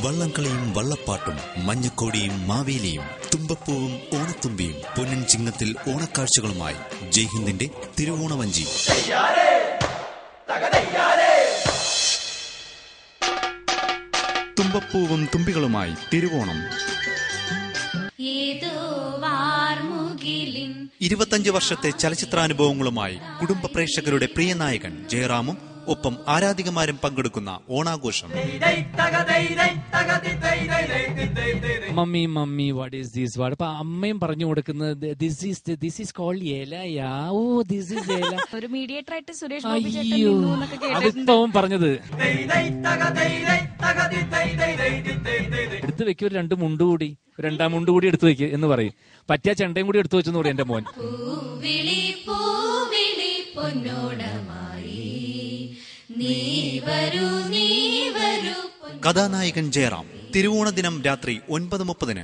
വള്ളംകളിയും വള്ളപ്പാട്ടും മഞ്ഞക്കോടിയും മാവേലിയും തുമ്പപ്പൂവും ഓണത്തുമ്പിയും പൊന്നിൻ ചിങ്ങത്തിൽ ഓണക്കാഴ്ചകളുമായി ജയ്ഹിന്ദിന്റെ തിരുവോണവഞ്ചി. തുമ്പപ്പൂവും തുമ്പികളുമായി തിരുവോണം. 25 വർഷത്തെ ചലച്ചിത്രാനുഭവങ്ങളുമായി കുടുംബ പ്രേക്ഷകരുടെ പ്രിയ നായകൻ ജയറാമും ഒപ്പം ആരാധികമാരും പങ്കെടുക്കുന്ന ഓണാഘോഷം. Mummy mummy what is this what? അപ്പൊ അമ്മയും പറഞ്ഞു കൊടുക്കുന്നത് ദിസ് ഈസ് കോൾഡ് ഏലയാ. ഓ ദിസ് ഈസ് ഏല. ഒരു മീഡിയേറ്റർ ആയിട്ട് സുരേഷ് അതിപ്പവും പറഞ്ഞത് എടുത്തു വെക്കും. ഒരു 2 മുണ്ട് കൂടി, 2 മുണ്ട് കൂടി എടുത്തു വെക്ക് എന്ന് പറയും. പറ്റിയ ചെണ്ടയും കൂടി എടുത്തു വെച്ചെന്ന് പറയും എന്റെ മോൻ. കഥാനായകൻ ജയറാം. തിരുവോണ ദിനം രാത്രി 9:30.